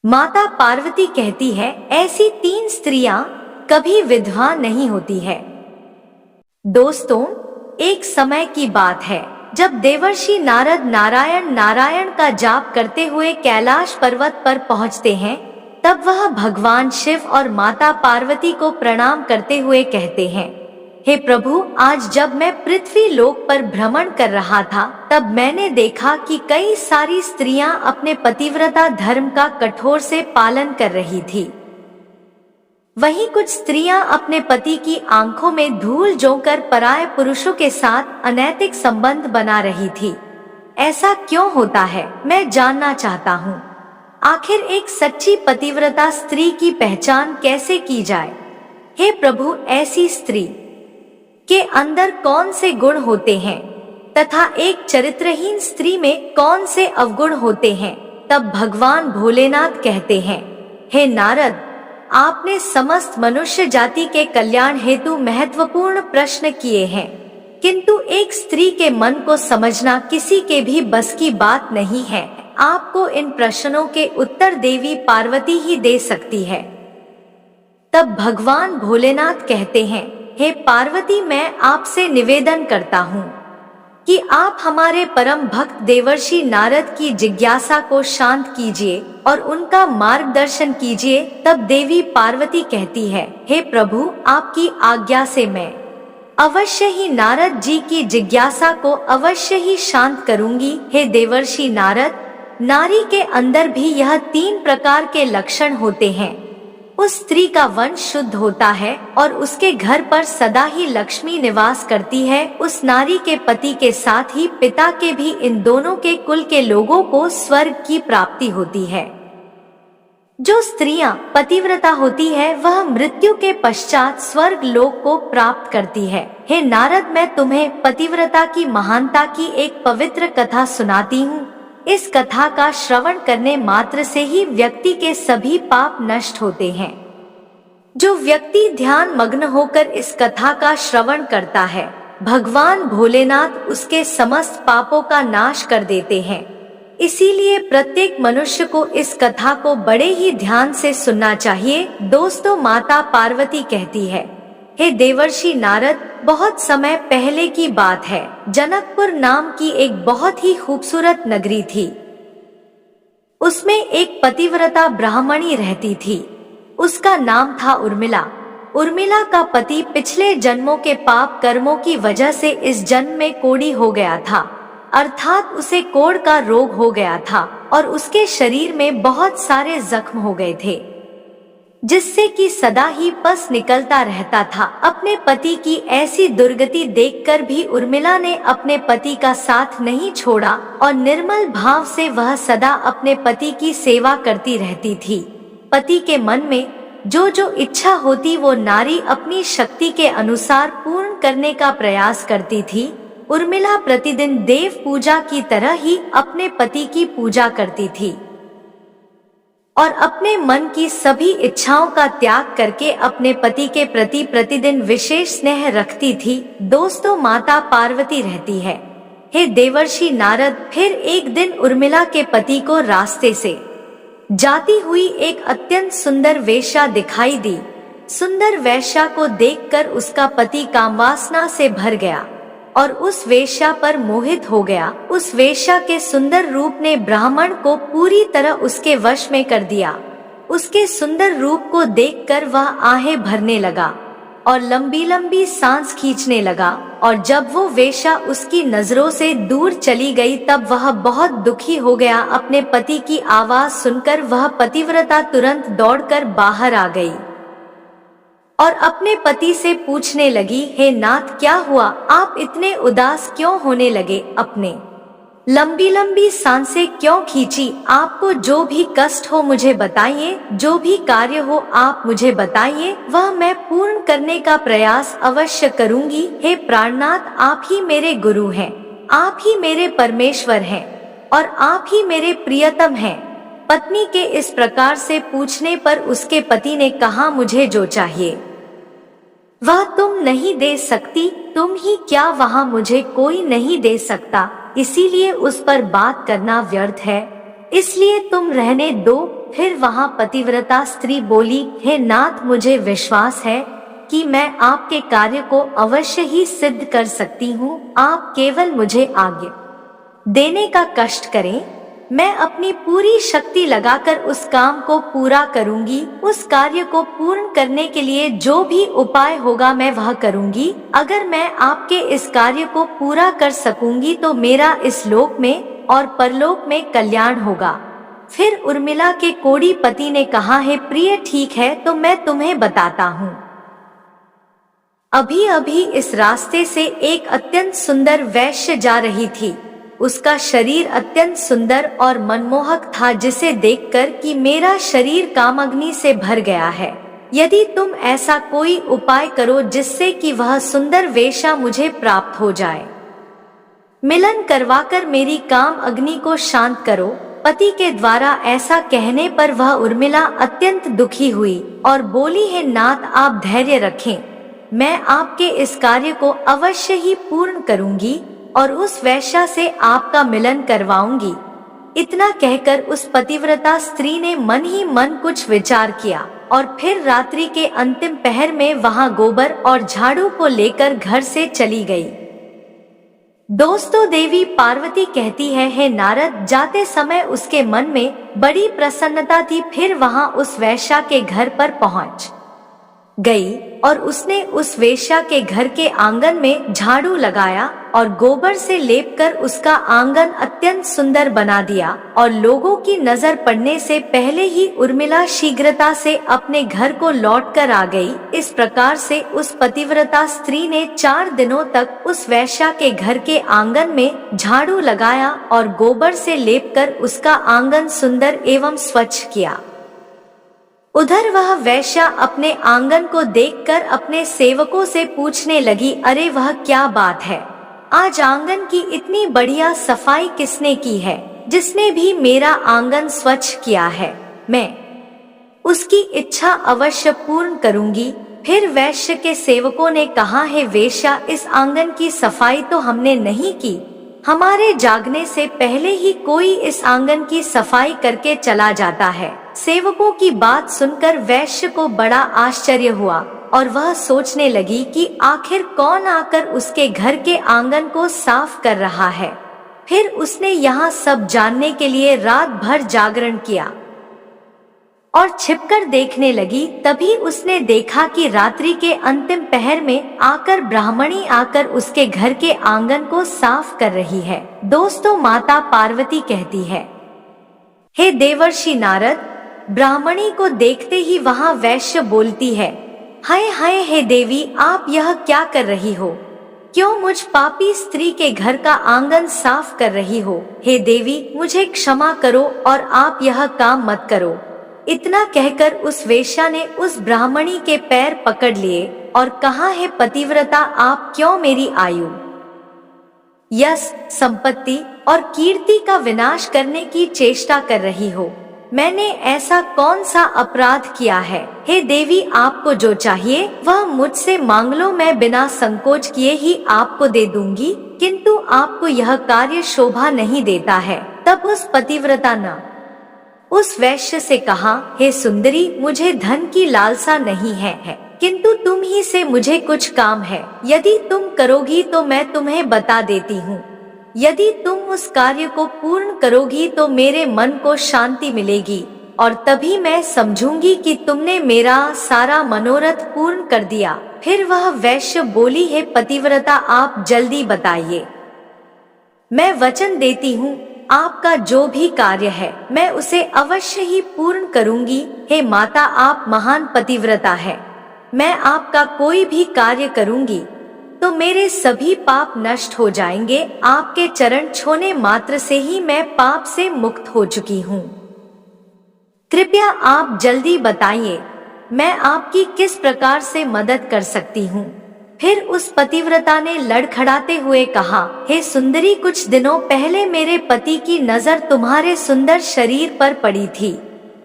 माता पार्वती कहती है, ऐसी 3 स्त्रियां कभी विधवा नहीं होती है। दोस्तों, एक समय की बात है जब देवर्षि नारद नारायण नारायण का जाप करते हुए कैलाश पर्वत पर पहुंचते हैं। तब वह भगवान शिव और माता पार्वती को प्रणाम करते हुए कहते हैं, हे प्रभु, आज जब मैं पृथ्वी लोक पर भ्रमण कर रहा था तब मैंने देखा कि कई सारी स्त्रियां अपने पतिव्रता धर्म का कठोर से पालन कर रही थी। वहीं कुछ स्त्रियां अपने पति की आंखों में धूल झोंककर पराये पुरुषों के साथ अनैतिक संबंध बना रही थी। ऐसा क्यों होता है, मैं जानना चाहता हूँ। आखिर एक सच्ची पतिव्रता स्त्री की पहचान कैसे की जाए? हे प्रभु, ऐसी स्त्री के अंदर कौन से गुण होते हैं तथा एक चरित्रहीन स्त्री में कौन से अवगुण होते हैं? तब भगवान भोलेनाथ कहते हैं, हे नारद, आपने समस्त मनुष्य जाति के कल्याण हेतु महत्वपूर्ण प्रश्न किए हैं, किंतु एक स्त्री के मन को समझना किसी के भी बस की बात नहीं है। आपको इन प्रश्नों के उत्तर देवी पार्वती ही दे सकती है। तब भगवान भोलेनाथ कहते हैं, हे पार्वती, मैं आपसे निवेदन करता हूँ कि आप हमारे परम भक्त देवर्षि नारद की जिज्ञासा को शांत कीजिए और उनका मार्गदर्शन कीजिए। तब देवी पार्वती कहती है, हे प्रभु, आपकी आज्ञा से मैं अवश्य ही नारद जी की जिज्ञासा को अवश्य ही शांत करूंगी। हे देवर्षि नारद, नारी के अंदर भी यह 3 प्रकार के लक्षण होते हैं। उस स्त्री का वंश शुद्ध होता है और उसके घर पर सदा ही लक्ष्मी निवास करती है। उस नारी के पति के साथ ही पिता के भी इन दोनों के कुल के लोगों को स्वर्ग की प्राप्ति होती है। जो स्त्रियां पतिव्रता होती है वह मृत्यु के पश्चात स्वर्ग लोक को प्राप्त करती है। हे नारद, मैं तुम्हें पतिव्रता की महानता की एक पवित्र कथा सुनाती हूँ। इस कथा का श्रवण करने मात्र से ही व्यक्ति के सभी पाप नष्ट होते हैं। जो व्यक्ति ध्यान मग्न होकर इस कथा का श्रवण करता है, भगवान भोलेनाथ उसके समस्त पापों का नाश कर देते हैं। इसीलिए प्रत्येक मनुष्य को इस कथा को बड़े ही ध्यान से सुनना चाहिए। दोस्तों, माता पार्वती कहती है, हे देवर्षि नारद, बहुत समय पहले की बात है। जनकपुर नाम की एक बहुत ही खूबसूरत नगरी थी। उसमें एक पतिव्रता ब्राह्मणी रहती थी। उसका नाम था उर्मिला। उर्मिला का पति पिछले जन्मों के पाप कर्मों की वजह से इस जन्म में कोढ़ी हो गया था, अर्थात उसे कोढ़ का रोग हो गया था और उसके शरीर में बहुत सारे जख्म हो गए थे, जिससे कि सदा ही पस निकलता रहता था। अपने पति की ऐसी दुर्गति देखकर भी उर्मिला ने अपने पति का साथ नहीं छोड़ा और निर्मल भाव से वह सदा अपने पति की सेवा करती रहती थी। पति के मन में जो जो इच्छा होती वो नारी अपनी शक्ति के अनुसार पूर्ण करने का प्रयास करती थी। उर्मिला प्रतिदिन देव पूजा की तरह ही अपने पति की पूजा करती थी और अपने मन की सभी इच्छाओं का त्याग करके अपने पति के प्रति प्रतिदिन विशेष स्नेह रखती थी। दोस्तों, माता पार्वती रहती है, हे देवर्षि नारद, फिर एक दिन उर्मिला के पति को रास्ते से जाती हुई एक अत्यंत सुंदर वेश्या दिखाई दी। सुंदर वेश्या को देखकर उसका पति कामवासना से भर गया और उस वेश्या पर मोहित हो गया। उस वेश्या के सुंदर रूप ने ब्राह्मण को पूरी तरह उसके वश में कर दिया। उसके सुंदर रूप को देखकर वह आहें भरने लगा और लंबी लंबी सांस खींचने लगा और जब वो वेश्या उसकी नजरों से दूर चली गई तब वह बहुत दुखी हो गया। अपने पति की आवाज सुनकर वह पतिव्रता तुरंत दौड़कर बाहर आ गई और अपने पति से पूछने लगी, हे नाथ, क्या हुआ? आप इतने उदास क्यों होने लगे? अपने लंबी लंबी सांसें क्यों खींची? आपको जो भी कष्ट हो मुझे बताइए, जो भी कार्य हो आप मुझे बताइए, वह मैं पूर्ण करने का प्रयास अवश्य करूंगी। हे प्राणनाथ, आप ही मेरे गुरु हैं, आप ही मेरे परमेश्वर हैं और आप ही मेरे प्रियतम हैं। पत्नी के इस प्रकार से पूछने पर उसके पति ने कहा, मुझे जो चाहिए वह तुम नहीं दे सकती, तुम ही क्या वहाँ मुझे कोई नहीं दे सकता, इसीलिए उस पर बात करना व्यर्थ है, इसलिए तुम रहने दो। फिर वहाँ पतिव्रता स्त्री बोली, हे नाथ, मुझे विश्वास है कि मैं आपके कार्य को अवश्य ही सिद्ध कर सकती हूँ। आप केवल मुझे आज्ञा देने का कष्ट करें, मैं अपनी पूरी शक्ति लगाकर उस काम को पूरा करूंगी। उस कार्य को पूर्ण करने के लिए जो भी उपाय होगा मैं वह करूंगी। अगर मैं आपके इस कार्य को पूरा कर सकूंगी तो मेरा इस लोक में और परलोक में कल्याण होगा। फिर उर्मिला के कोड़ी पति ने कहा, हे प्रिय, ठीक है, तो मैं तुम्हें बताता हूँ। अभी अभी इस रास्ते से एक अत्यंत सुंदर वैश्य जा रही थी। उसका शरीर अत्यंत सुंदर और मनमोहक था, जिसे देखकर कि मेरा शरीर कामाग्नि से भर गया है। यदि तुम ऐसा कोई उपाय करो जिससे कि वह सुंदर वेश्या मुझे प्राप्त हो जाए, मिलन करवाकर मेरी काम अग्नि को शांत करो। पति के द्वारा ऐसा कहने पर वह उर्मिला अत्यंत दुखी हुई और बोली, हे नाथ, आप धैर्य रखें, मैं आपके इस कार्य को अवश्य ही पूर्ण करूंगी और उस वैश्या से आपका मिलन करवाऊंगी। इतना कहकर उस पतिव्रता स्त्री ने मन ही मन कुछ विचार किया और फिर रात्रि के अंतिम पहर में वहां गोबर और झाड़ू को लेकर घर से चली गई। दोस्तों, देवी पार्वती कहती है, हे नारद, जाते समय उसके मन में बड़ी प्रसन्नता थी। फिर वहां उस वैश्या के घर पर पहुंच गई और उसने उस वेश्या के घर के आंगन में झाड़ू लगाया और गोबर से लेपकर उसका आंगन अत्यंत सुंदर बना दिया। और लोगों की नजर पड़ने से पहले ही उर्मिला शीघ्रता से अपने घर को लौटकर आ गई। इस प्रकार से उस पतिव्रता स्त्री ने 4 दिनों तक उस वैश्या के घर के आंगन में झाड़ू लगाया और गोबर से लेपकर उसका आंगन सुंदर एवं स्वच्छ किया। उधर वह वैश्या अपने आंगन को देखकर अपने सेवकों से पूछने लगी, अरे वह क्या बात है, आज आंगन की इतनी बढ़िया सफाई किसने की है? जिसने भी मेरा आंगन स्वच्छ किया है, मैं उसकी इच्छा अवश्य पूर्ण करूंगी। फिर वैश्य के सेवकों ने कहा, हे वेश्या, इस आंगन की सफाई तो हमने नहीं की, हमारे जागने से पहले ही कोई इस आंगन की सफाई करके चला जाता है। सेवकों की बात सुनकर वैश्य को बड़ा आश्चर्य हुआ और वह सोचने लगी कि आखिर कौन आकर उसके घर के आंगन को साफ कर रहा है। फिर उसने यहाँ सब जानने के लिए रात भर जागरण किया और छिपकर देखने लगी। तभी उसने देखा कि रात्रि के अंतिम पहर में आकर ब्राह्मणी आकर उसके घर के आंगन को साफ कर रही है। दोस्तों, माता पार्वती कहती है, हे देवर्षि नारद, ब्राह्मणी को देखते ही वहां वैश्य बोलती है, हाय हाय, हे देवी, आप यह क्या कर रही हो? क्यों मुझ पापी स्त्री के घर का आंगन साफ कर रही हो? हे देवी, मुझे क्षमा करो और आप यह काम मत करो। इतना कहकर उस वेश्या ने उस ब्राह्मणी के पैर पकड़ लिए और कहा, हे पतिव्रता, आप क्यों मेरी आयु, यश, संपत्ति और कीर्ति का विनाश करने की चेष्टा कर रही हो? मैंने ऐसा कौन सा अपराध किया है? हे देवी, आपको जो चाहिए वह मुझसे मांग लो, मैं बिना संकोच किए ही आपको दे दूंगी। किंतु आपको यह कार्य शोभा नहीं देता है। तब उस पतिव्रता ने उस वैश्य से कहा, हे सुंदरी, मुझे धन की लालसा नहीं है, किंतु तुम ही से मुझे कुछ काम है। यदि तुम करोगी तो मैं तुम्हें बता देती हूँ। यदि तुम उस कार्य को पूर्ण करोगी तो मेरे मन को शांति मिलेगी और तभी मैं समझूंगी कि तुमने मेरा सारा मनोरथ पूर्ण कर दिया। फिर वह वैश्य बोली, हे पतिव्रता, आप जल्दी बताइए, मैं वचन देती हूँ आपका जो भी कार्य है मैं उसे अवश्य ही पूर्ण करूंगी। हे माता, आप महान पतिव्रता है, मैं आपका कोई भी कार्य करूंगी तो मेरे सभी पाप नष्ट हो जाएंगे। आपके चरण छूने मात्र से ही मैं पाप से मुक्त हो चुकी हूँ। कृपया आप जल्दी बताइए, मैं आपकी किस प्रकार से मदद कर सकती हूँ? फिर उस पतिव्रता ने लड़खड़ाते हुए कहा, हे सुंदरी, कुछ दिनों पहले मेरे पति की नजर तुम्हारे सुंदर शरीर पर पड़ी थी,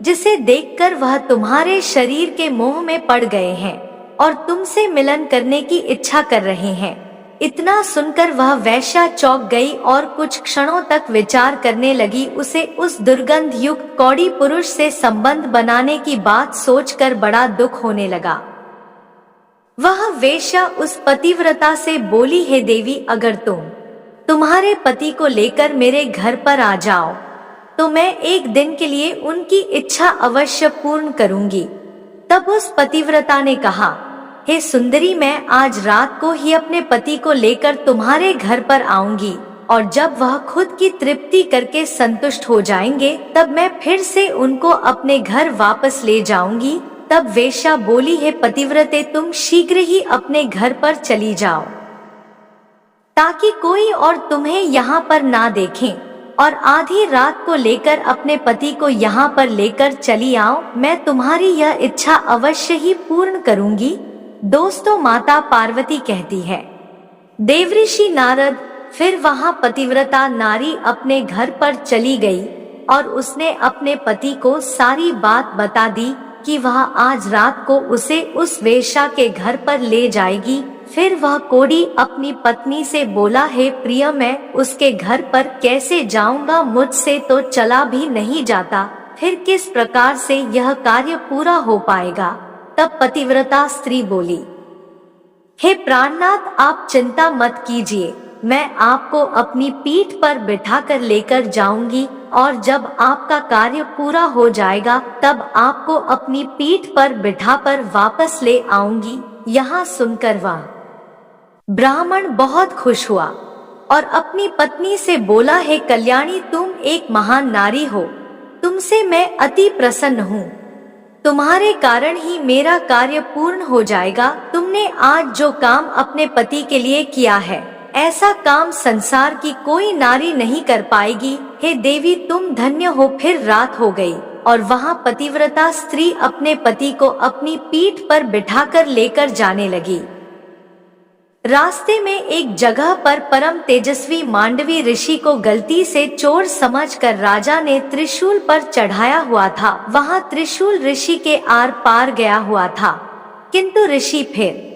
जिसे देखकर वह तुम्हारे शरीर के मोह में पड़ गए हैं और तुमसे मिलन करने की इच्छा कर रहे हैं। इतना सुनकर वह वेश्या चौंक गई और कुछ क्षणों तक विचार करने लगी। उसे उस दुर्गंध युक्त कौड़ी पुरुष से संबंध बनाने की बात सोचकर बड़ा दुख होने लगा। वह वेश्या उस पतिव्रता से बोली, हे देवी, अगर तुम्हारे पति को लेकर मेरे घर पर आ जाओ तो मैं एक दिन के लिए उनकी इच्छा अवश्य पूर्ण करूंगी। तब उस पतिव्रता ने कहा, हे सुंदरी, मैं आज रात को ही अपने पति को लेकर तुम्हारे घर पर आऊंगी और जब वह खुद की तृप्ति करके संतुष्ट हो जाएंगे तब मैं फिर से उनको अपने घर वापस ले जाऊंगी। तब वेश्या बोली, हे पतिव्रते, तुम शीघ्र ही अपने घर पर चली जाओ ताकि कोई और तुम्हें यहाँ पर ना देखे और आधी रात को लेकर अपने पति को यहाँ पर लेकर चली आओ। मैं तुम्हारी यह इच्छा अवश्य ही पूर्ण करूंगी। दोस्तों, माता पार्वती कहती है, देवऋषि नारद फिर वहां पतिव्रता नारी अपने घर पर चली गई और उसने अपने पति को सारी बात बता दी कि वह आज रात को उसे उस वेश्या के घर पर ले जाएगी। फिर वह कोढ़ी अपनी पत्नी से बोला, हे प्रिय, मैं उसके घर पर कैसे जाऊंगा? मुझसे तो चला भी नहीं जाता, फिर किस प्रकार से यह कार्य पूरा हो पाएगा? तब पतिव्रता स्त्री बोली, हे प्राणनाथ, आप चिंता मत कीजिए, मैं आपको अपनी पीठ पर बिठाकर लेकर जाऊंगी और जब आपका कार्य पूरा हो जाएगा तब आपको अपनी पीठ पर बिठाकर वापस ले आऊंगी। यहाँ सुनकर वह ब्राह्मण बहुत खुश हुआ और अपनी पत्नी से बोला, हे कल्याणी, तुम एक महान नारी हो, तुमसे मैं अति प्रसन्न हूँ। तुम्हारे कारण ही मेरा कार्य पूर्ण हो जाएगा। तुमने आज जो काम अपने पति के लिए किया है, ऐसा काम संसार की कोई नारी नहीं कर पाएगी। हे देवी, तुम धन्य हो। फिर रात हो गई और वहाँ पतिव्रता स्त्री अपने पति को अपनी पीठ पर बिठाकर लेकर जाने लगी। रास्ते में एक जगह पर परम तेजस्वी मांडवी ऋषि को गलती से चोर समझकर राजा ने त्रिशूल पर चढ़ाया हुआ था। वहां त्रिशूल ऋषि के आर पार गया हुआ था, किंतु ऋषि फिर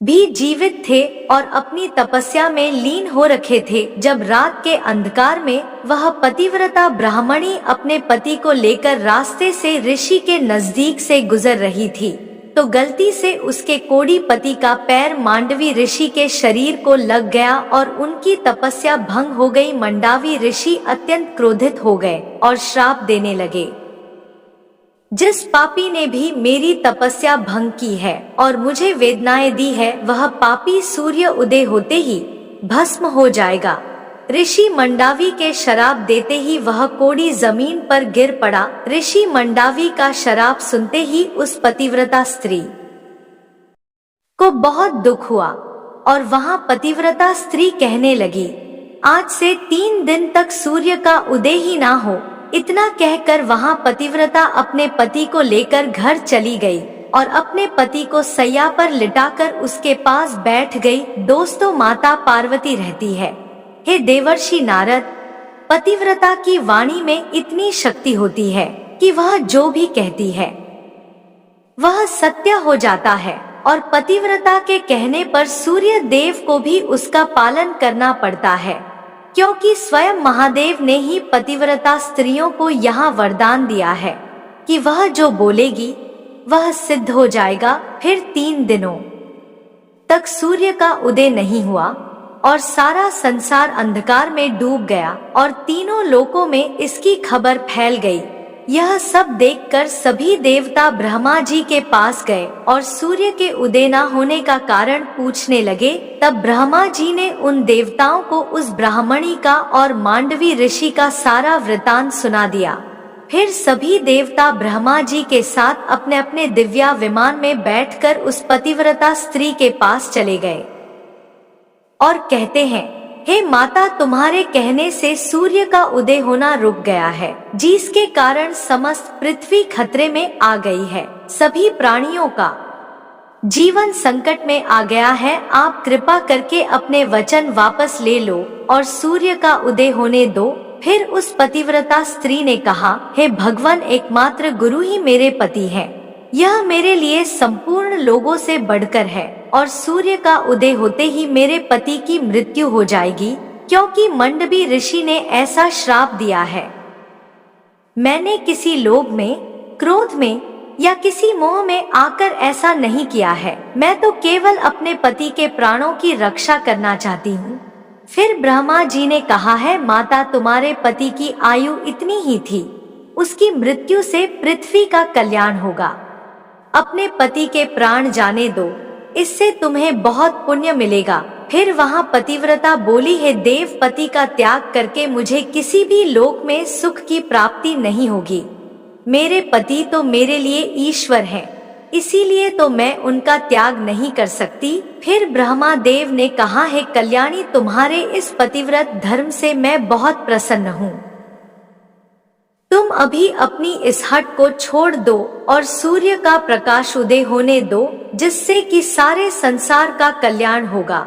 भी जीवित थे और अपनी तपस्या में लीन हो रखे थे। जब रात के अंधकार में वह पतिव्रता ब्राह्मणी अपने पति को लेकर रास्ते से ऋषि के नजदीक से गुजर रही थी तो गलती से उसके कोढ़ी पति का पैर मांडवी ऋषि के शरीर को लग गया और उनकी तपस्या भंग हो गई। मंडावी ऋषि अत्यंत क्रोधित हो गए और श्राप देने लगे, जिस पापी ने भी मेरी तपस्या भंग की है और मुझे वेदनाएं दी है, वह पापी सूर्य उदय होते ही भस्म हो जाएगा। ऋषि मंडावी के शराप देते ही वह कोढ़ी जमीन पर गिर पड़ा। ऋषि मंडावी का शराप सुनते ही उस पतिव्रता स्त्री को बहुत दुख हुआ और वहां पतिव्रता स्त्री कहने लगी, आज से 3 दिन तक सूर्य का उदय ही ना हो। इतना कहकर वहां पतिव्रता अपने पति को लेकर घर चली गई और अपने पति को सैया पर लिटाकर उसके पास बैठ गई। दोस्तों, माता पार्वती रहती है, हे देवर्षि नारद, पतिव्रता की वाणी में इतनी शक्ति होती है कि वह जो भी कहती है वह सत्य हो जाता है और पतिव्रता के कहने पर सूर्य देव को भी उसका पालन करना पड़ता है, क्योंकि स्वयं महादेव ने ही पतिव्रता स्त्रियों को यहाँ वरदान दिया है कि वह जो बोलेगी वह सिद्ध हो जाएगा। फिर 3 दिनों तक सूर्य का उदय नहीं हुआ और सारा संसार अंधकार में डूब गया और तीनों लोकों में इसकी खबर फैल गई। यह सब देखकर सभी देवता ब्रह्मा जी के पास गए और सूर्य के उदय न होने का कारण पूछने लगे। तब ब्रह्मा जी ने उन देवताओं को उस ब्राह्मणी का और मांडवी ऋषि का सारा वृतांत सुना दिया। फिर सभी देवता ब्रह्मा जी के साथ अपने अपने दिव्या विमान में बैठकर उस पतिव्रता स्त्री के पास चले गए और कहते हैं, हे माता, तुम्हारे कहने से सूर्य का उदय होना रुक गया है, जिसके कारण समस्त पृथ्वी खतरे में आ गई है। सभी प्राणियों का जीवन संकट में आ गया है। आप कृपा करके अपने वचन वापस ले लो और सूर्य का उदय होने दो। फिर उस पतिव्रता स्त्री ने कहा, हे भगवान, एकमात्र गुरु ही मेरे पति हैं। यह मेरे लिए संपूर्ण लोगों से बढ़कर है। और सूर्य का उदय होते ही मेरे पति की मृत्यु हो जाएगी, क्योंकि मंडवी ऋषि ने ऐसा श्राप दिया है। मैंने किसी लोभ में, क्रोध में या किसी मोह में आकर ऐसा नहीं किया है। मैं तो केवल अपने पति के प्राणों की रक्षा करना चाहती हूँ। फिर ब्रह्मा जी ने कहा है, माता तुम्हारे पति की आयु इतनी ही थी, उसकी मृत्यु से पृथ्वी का कल्याण होगा। अपने पति के प्राण जाने दो, इससे तुम्हें बहुत पुण्य मिलेगा। फिर वहां पतिव्रता बोली है, देव पति का त्याग करके मुझे किसी भी लोक में सुख की प्राप्ति नहीं होगी। मेरे पति तो मेरे लिए ईश्वर हैं, इसीलिए तो मैं उनका त्याग नहीं कर सकती। फिर ब्रह्मा देव ने कहा है, कल्याणी तुम्हारे इस पतिव्रत धर्म से मैं बहुत प्रसन्न हूँ। तुम अभी अपनी इस हट को छोड़ दो और सूर्य का प्रकाश उदय होने दो, जिससे कि सारे संसार का कल्याण होगा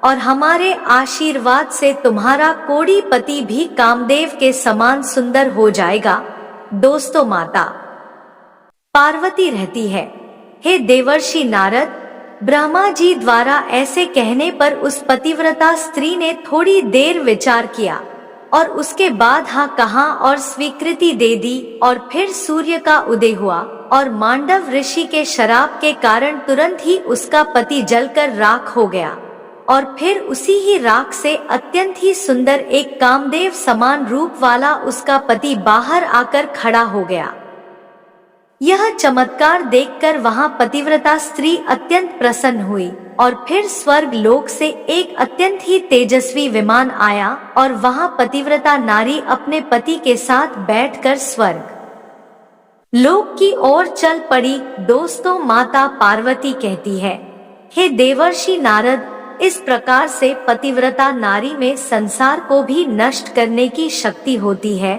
और हमारे आशीर्वाद से तुम्हारा कोड़ी पति भी कामदेव के समान सुंदर हो जाएगा। दोस्तों, माता पार्वती रहती है, हे देवर्षि नारद, ब्रह्मा जी द्वारा ऐसे कहने पर उस पतिव्रता स्त्री ने थोड़ी देर विचार किया और उसके बाद हाँ कहा और स्वीकृति दे दी। और फिर सूर्य का उदय हुआ और मांडव ऋषि के शराप के कारण तुरंत ही उसका पति जलकर राख हो गया और फिर उसी ही राख से अत्यंत ही सुंदर एक कामदेव समान रूप वाला उसका पति बाहर आकर खड़ा हो गया। यह चमत्कार देखकर वहां पतिव्रता स्त्री अत्यंत प्रसन्न हुई और फिर स्वर्ग लोक से एक अत्यंत ही तेजस्वी विमान आया और वहां पतिव्रता नारी अपने पति के साथ बैठकर स्वर्ग लोक की ओर चल पड़ी। दोस्तों, माता पार्वती कहती है, हे देवर्षि नारद, इस प्रकार से पतिव्रता नारी में संसार को भी नष्ट करने की शक्ति होती है।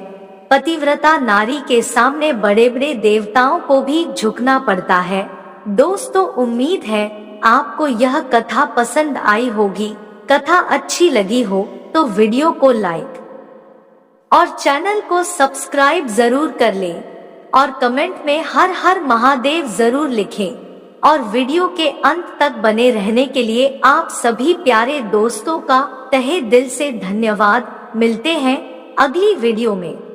पतिव्रता नारी के सामने बड़े बड़े देवताओं को भी झुकना पड़ता है। दोस्तों, उम्मीद है आपको यह कथा पसंद आई होगी। कथा अच्छी लगी हो तो वीडियो को लाइक और चैनल को सब्सक्राइब जरूर कर लें और कमेंट में हर हर महादेव जरूर लिखें। और वीडियो के अंत तक बने रहने के लिए आप सभी प्यारे दोस्तों का तहे दिल से धन्यवाद। मिलते हैं अगली वीडियो में।